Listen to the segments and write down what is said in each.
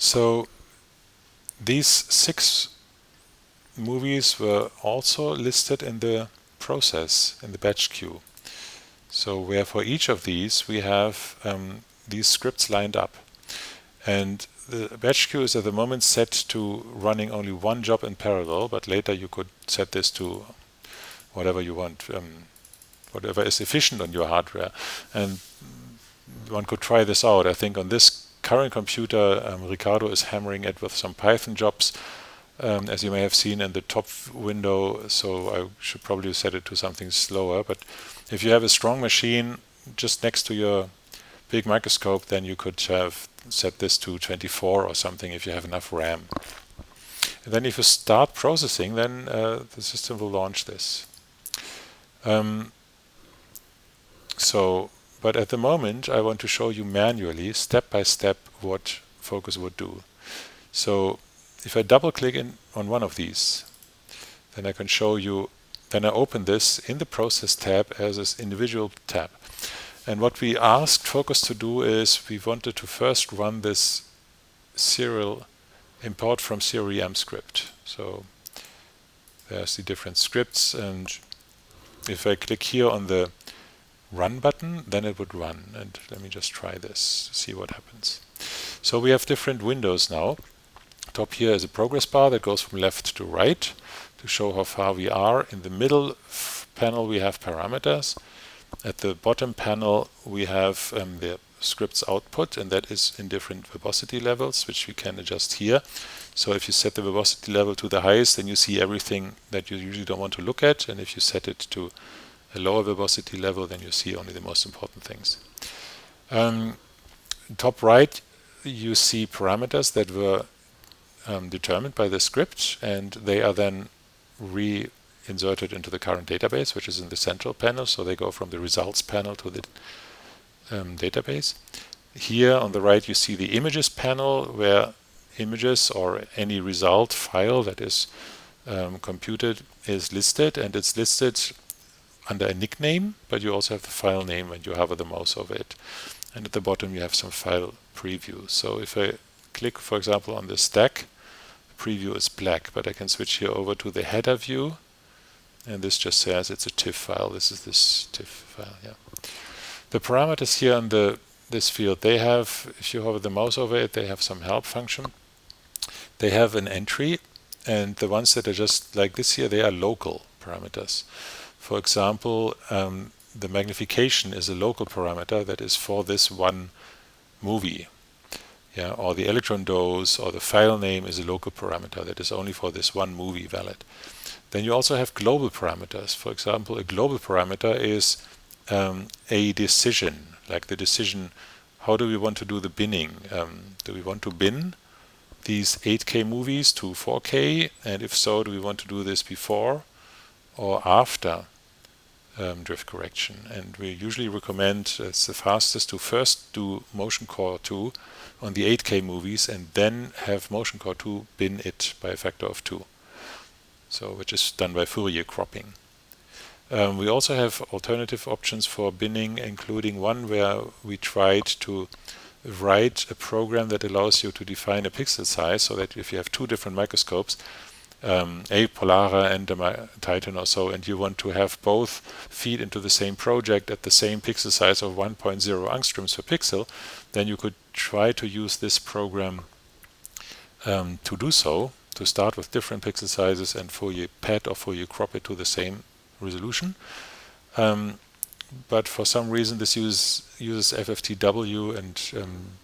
So these 6 movies were also listed in the process, in the batch queue. So where for each of these we have these scripts lined up. And the batch queue is at the moment set to running only one job in parallel, but later you could set this to whatever you want, whatever is efficient on your hardware. And one could try this out. I think on this current computer, Ricardo is hammering it with some Python jobs, as you may have seen in the top window, so I should probably set it to something slower. But if you have a strong machine just next to your big microscope, then you could have set this to 24 or something if you have enough RAM. And then if you start processing, then the system will launch this. But at the moment, I want to show you manually, step by step, what Focus would do. So if I double click on one of these, then I can show you, then I open this in the Process tab as an individual tab. And what we asked Focus to do is we wanted to first run this serial import from serial script. So there's the different scripts, and if I click here on the Run button, then it would run. And let me just try this to see what happens. So we have different windows now. Top here is a progress bar that goes from left to right to show how far we are. In the middle panel we have parameters. At the bottom panel we have the script's output, and that is in different verbosity levels, which we can adjust here. So if you set the verbosity level to the highest, then you see everything that you usually don't want to look at, and if you set it to a lower verbosity level, then you see only the most important things. Top right, you see parameters that were determined by the script, and they are then reinserted into the current database, which is in the central panel. So they go from the results panel to the database. Here on the right, you see the images panel, where images or any result file that is computed is listed, and it's listed under a nickname, but you also have the file name when you hover the mouse over it. And at the bottom you have some file preview. So if I click, for example, on the stack, the preview is black, but I can switch here over to the header view, and this just says it's a TIFF file. This is this TIFF file. Yeah. The parameters here on this field, they have, if you hover the mouse over it, they have some help function. They have an entry, and the ones that are just like this here, they are local parameters. For example, the magnification is a local parameter that is for this one movie. Yeah, or the electron dose or the file name is a local parameter that is only for this one movie valid. Then you also have global parameters. For example, a global parameter is a decision, like the decision, how do we want to do the binning? Do we want to bin these 8K movies to 4K? And if so, do we want to do this before or after drift correction? And we usually recommend, it's the fastest, to first do Motion Core 2 on the 8K movies and then have Motion Core 2 bin it by a factor of 2. So, which is done by Fourier cropping. We also have alternative options for binning, including one where we tried to write a program that allows you to define a pixel size, so that if you have two different microscopes, a Polara and a Titan or so, and you want to have both feed into the same project at the same pixel size of 1.0 angstroms per pixel, then you could try to use this program to do so, to start with different pixel sizes and Fourier pad or Fourier crop it to the same resolution. But for some reason this uses FFTW, and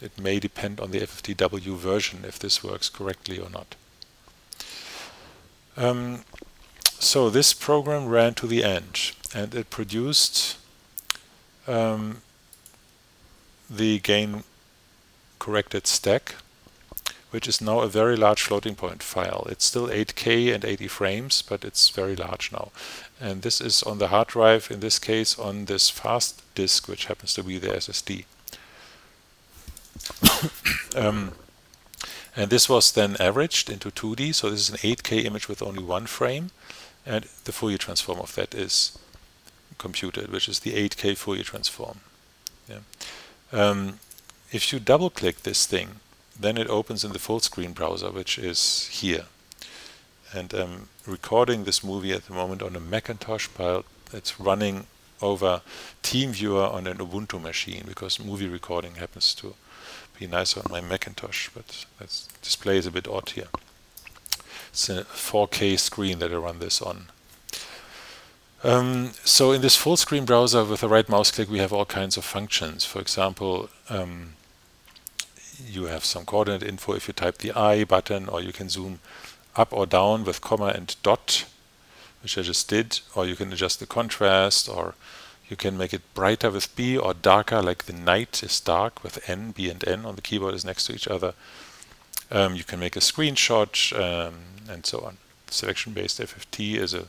it may depend on the FFTW version if this works correctly or not. So this program ran to the end, and it produced the gain corrected stack, which is now a very large floating point file. It's still 8K and 80 frames, but it's very large now. And this is on the hard drive, in this case on this fast disk, which happens to be the SSD. And this was then averaged into 2D, so this is an 8K image with only one frame, and the Fourier transform of that is computed, which is the 8K Fourier transform. Yeah. If you double-click this thing, then it opens in the full screen browser, which is here. And I'm recording this movie at the moment on a Macintosh, but it's running over TeamViewer on an Ubuntu machine, because movie recording happens to be nicer on my Macintosh, but that display is a bit odd here. It's a 4K screen that I run this on. So in this full screen browser, with the right mouse click, we have all kinds of functions. For example, you have some coordinate info if you type the I button, or you can zoom up or down with comma and dot, which I just did, or you can adjust the contrast, or you can make it brighter with B or darker, like the night is dark with N. B and N on the keyboard is next to each other. You can make a screenshot, and so on. Selection-based FFT is a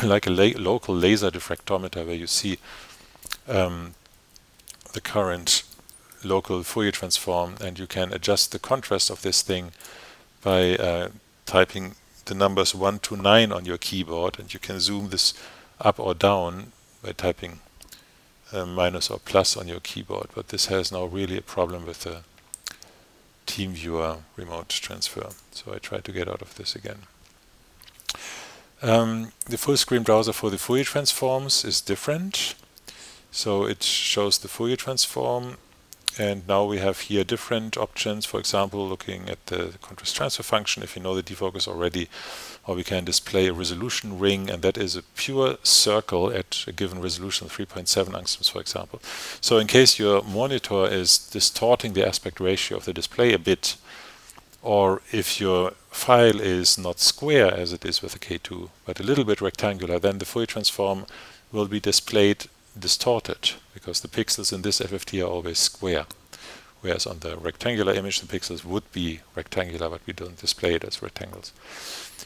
like a local laser diffractometer, where you see the current local Fourier transform, and you can adjust the contrast of this thing by typing the numbers 1 to 9 on your keyboard, and you can zoom this up or down by typing minus or plus on your keyboard. But this has now really a problem with the TeamViewer remote transfer, so I try to get out of this again. The full screen browser for the Fourier transforms is different. So it shows the Fourier transform, and now we have here different options. For example, looking at the contrast transfer function, if you know the defocus already, or we can display a resolution ring, and that is a pure circle at a given resolution, 3.7 angstroms, for example. So in case your monitor is distorting the aspect ratio of the display a bit, or if your file is not square as it is with a K2, but a little bit rectangular, then the Fourier transform will be displayed distorted, because the pixels in this FFT are always square. Whereas on the rectangular image, the pixels would be rectangular, but we don't display it as rectangles.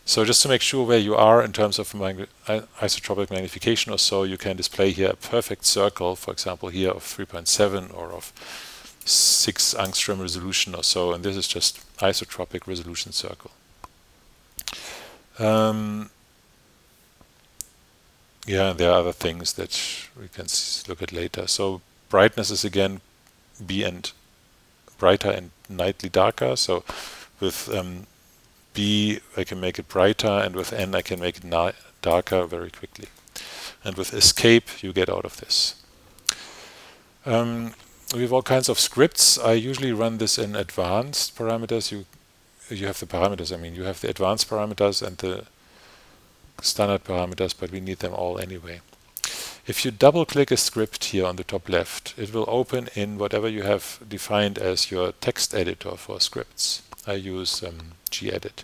So just to make sure where you are in terms of isotropic magnification or so, you can display here a perfect circle, for example here of 3.7 or of 6 angstrom resolution or so, and this is just isotropic resolution circle. Yeah, there are other things that we can look at later. So brightness is again B and brighter and nightly darker. So with B I can make it brighter, and with N I can make it darker very quickly. And with escape you get out of this. We have all kinds of scripts. I usually run this in advanced parameters. You have the parameters, you have the advanced parameters and the standard parameters, but we need them all anyway. If you double click a script here on the top left, it will open in whatever you have defined as your text editor for scripts. I use gedit.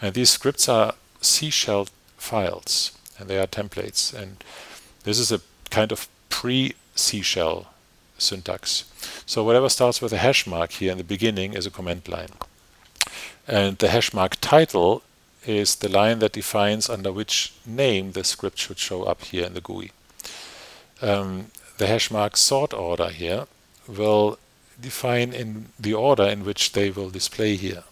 And these scripts are C shell files, and they are templates. And this is a kind of pre-C shell syntax. So whatever starts with a hash mark here in the beginning is a command line. And the hash mark title is the line that defines under which name the script should show up here in the GUI. The hash mark sort order here will define in the order in which they will display here.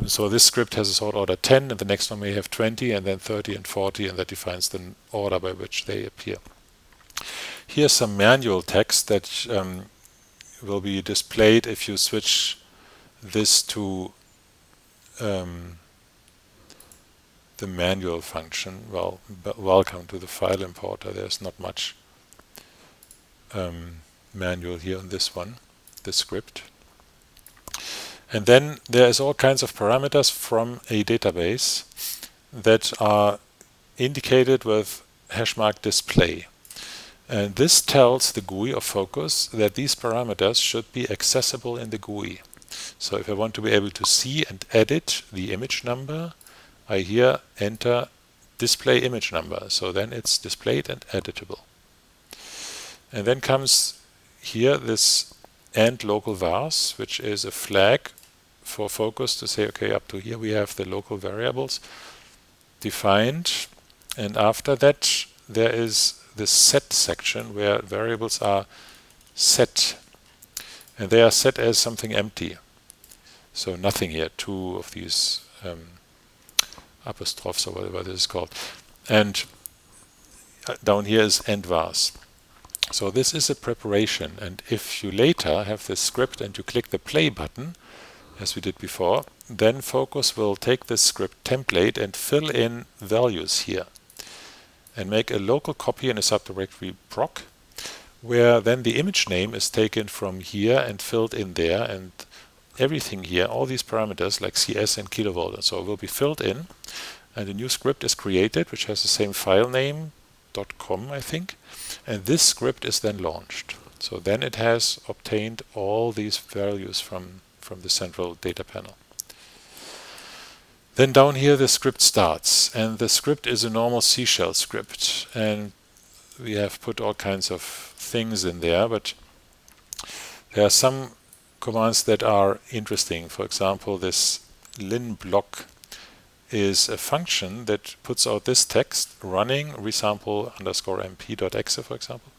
So this script has a sort order 10, and the next one may have 20, and then 30 and 40, and that defines the order by which they appear. Here's some manual text that will be displayed if you switch this to the manual function. Well, welcome to the file importer. There's not much manual here on this one, this script. And then there is all kinds of parameters from a database that are indicated with hashmark display. And this tells the GUI of focus that these parameters should be accessible in the GUI. So if I want to be able to see and edit the image number, I here enter display image number. So then it's displayed and editable. And then comes here this and local vars, which is a flag for focus to say, okay, up to here we have the local variables defined. And after that there is the set section where variables are set. And they are set as something empty. So nothing here, 2 of these apostrophes or whatever this is called. And down here is end vars. So this is a preparation, and if you later have this script and you click the play button, as we did before, then Focus will take this script template and fill in values here and make a local copy in a subdirectory proc, where then the image name is taken from here and filled in there, and everything here, all these parameters like CS and kilovolt and so will be filled in, and a new script is created which has the same file name .com, I think, and this script is then launched. So then it has obtained all these values from the central data panel. Then down here the script starts, and the script is a normal C shell script, and we have put all kinds of things in there, but there are some commands that are interesting. For example, this lin block is a function that puts out this text running resample underscore mp.exe, for example,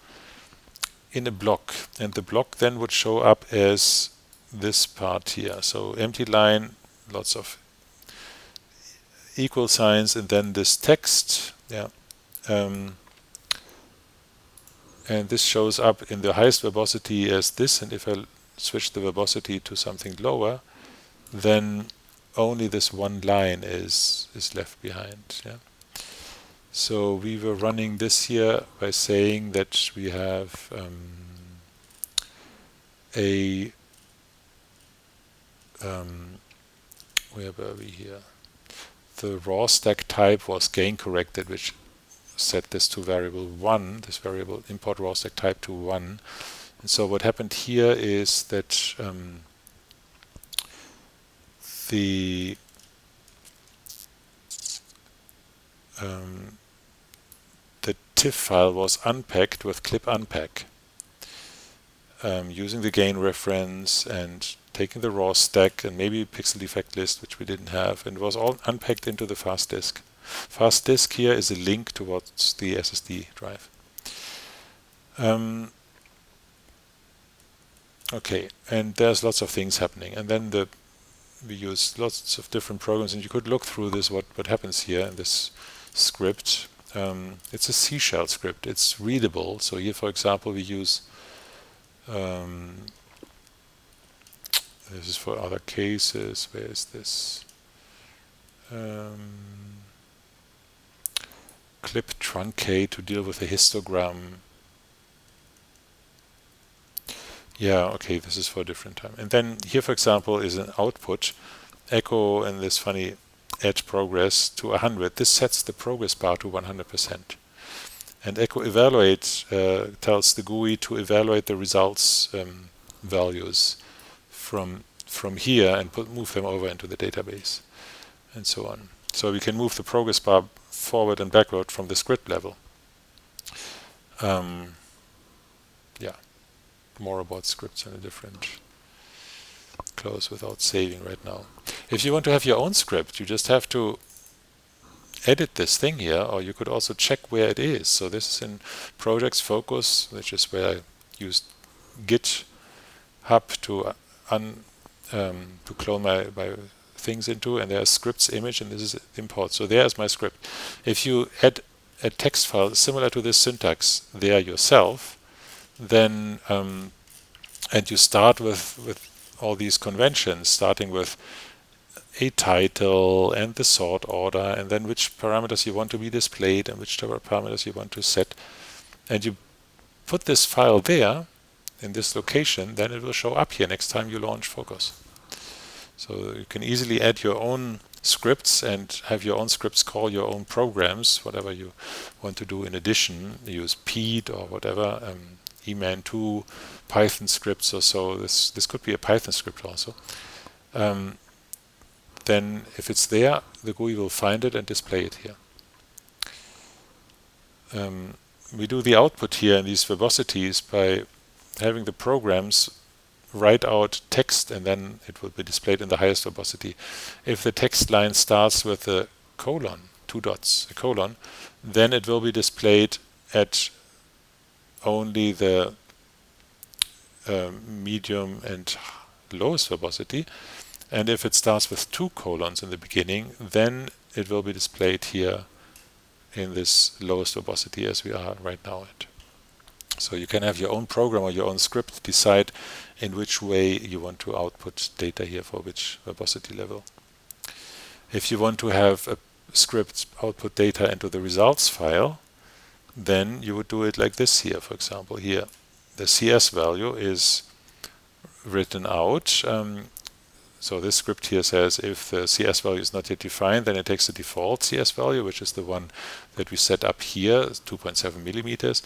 in a block, and the block then would show up as this part here. So empty line, lots of equal signs, and then this text, and this shows up in the highest verbosity as this, and if I switch the verbosity to something lower, then only this one line is left behind. So we were running this here by saying that we have where were we here? The raw stack type was gain corrected, which set this to variable 1, this variable import raw stack type to 1. And so what happened here is that the TIFF file was unpacked with clip unpack, using the gain reference and taking the raw stack and maybe pixel defect list, which we didn't have, and it was all unpacked into the fast disk. Fast disk here is a link towards the SSD drive. Okay, and there's lots of things happening, and then we use lots of different programs, and you could look through this, what happens here in this script. It's a C shell script, it's readable. So here, for example, we use this is for other cases. Where is this? Clip truncate to deal with a histogram. Yeah, okay, this is for a different time. And then here, for example, is an output echo and this funny add progress to 100. This sets the progress bar to 100%. And echo evaluate tells the GUI to evaluate the results values from here and move them over into the database, and so on. So we can move the progress bar forward and backward from the script level. Yeah, more about scripts in a different close without saving right now. If you want to have your own script, you just have to edit this thing here, or you could also check where it is. So this is in Projects Focus, which is where I used GitHub to clone my things into, and there's scripts image, and this is import. So there's my script. If you add a text file similar to this syntax there yourself, then and you start with all these conventions, starting with a title and the sort order, and then which parameters you want to be displayed and which parameters you want to set, and you put this file there in this location, then it will show up here next time you launch Focus. So you can easily add your own scripts and have your own scripts call your own programs, whatever you want to do in addition. Use Pete or whatever, eman2, Python scripts or so. This could be a Python script also. Then if it's there, the GUI will find it and display it here. We do the output here in these verbosities by having the programs write out text, and then it will be displayed in the highest verbosity. If the text line starts with a colon, 2 dots, a colon, then it will be displayed at only the medium and lowest verbosity. And if it starts with 2 colons in the beginning, then it will be displayed here in this lowest verbosity as we are right now at. So you can have your own program or your own script decide in which way you want to output data here for which verbosity level. If you want to have a script output data into the results file, then you would do it like this here, for example. Here, the CS value is written out. So this script here says if the CS value is not yet defined, then it takes the default CS value, which is the one that we set up here, 2.7 millimeters.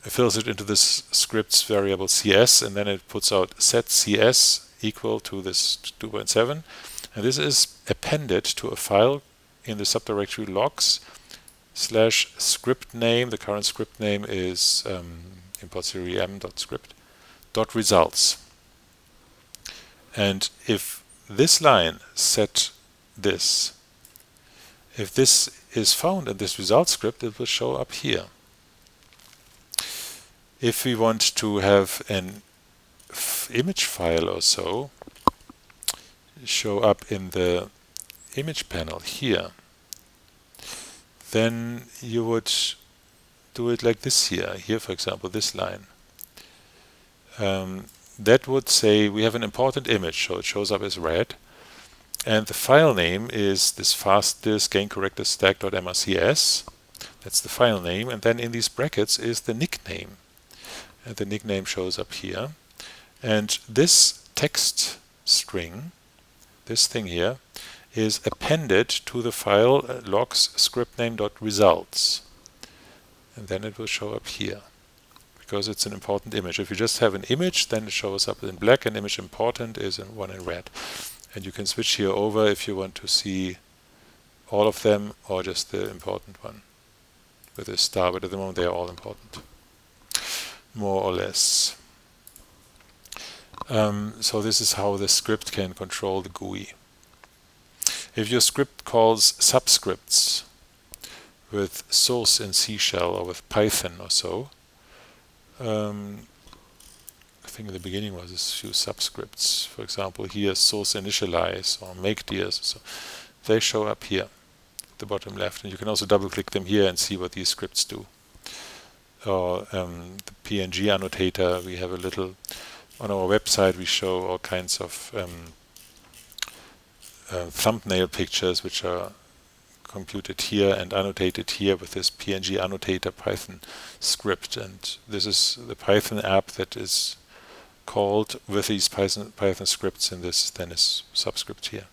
It fills it into this script's variable CS, and then it puts out set CS equal to this 2.7. And this is appended to a file in the subdirectory logs / script name. The current script name is import series m.script .results. And if this line set this, if this is found in this result script, it will show up here. If we want to have an image file or so show up in the image panel here, then you would do it like this here. Here, for example, this line. That would say we have an important image, so it shows up as red. And the file name is this fastdisk gain corrector stack.mrcs. That's the file name. And then in these brackets is the nickname. And the nickname shows up here. And this text string, this thing here, is appended to the file logs scriptname.results. And then it will show up here, because it's an important image. If you just have an image, then it shows up in black, and image important is one in red. And you can switch here over if you want to see all of them or just the important one with a star, but at the moment they are all important, more or less. So this is how the script can control the GUI. If your script calls subscripts with source in C shell or with Python or so, I think in the beginning was a few subscripts. For example, here source initialize or make dears. So they show up here at the bottom left, and you can also double-click them here and see what these scripts do. Or the PNG annotator, we have a little on our website. We show all kinds of thumbnail pictures which are computed here and annotated here with this PNG annotator Python script. And this is the Python app that is called with these Python scripts, and this then is subscript here.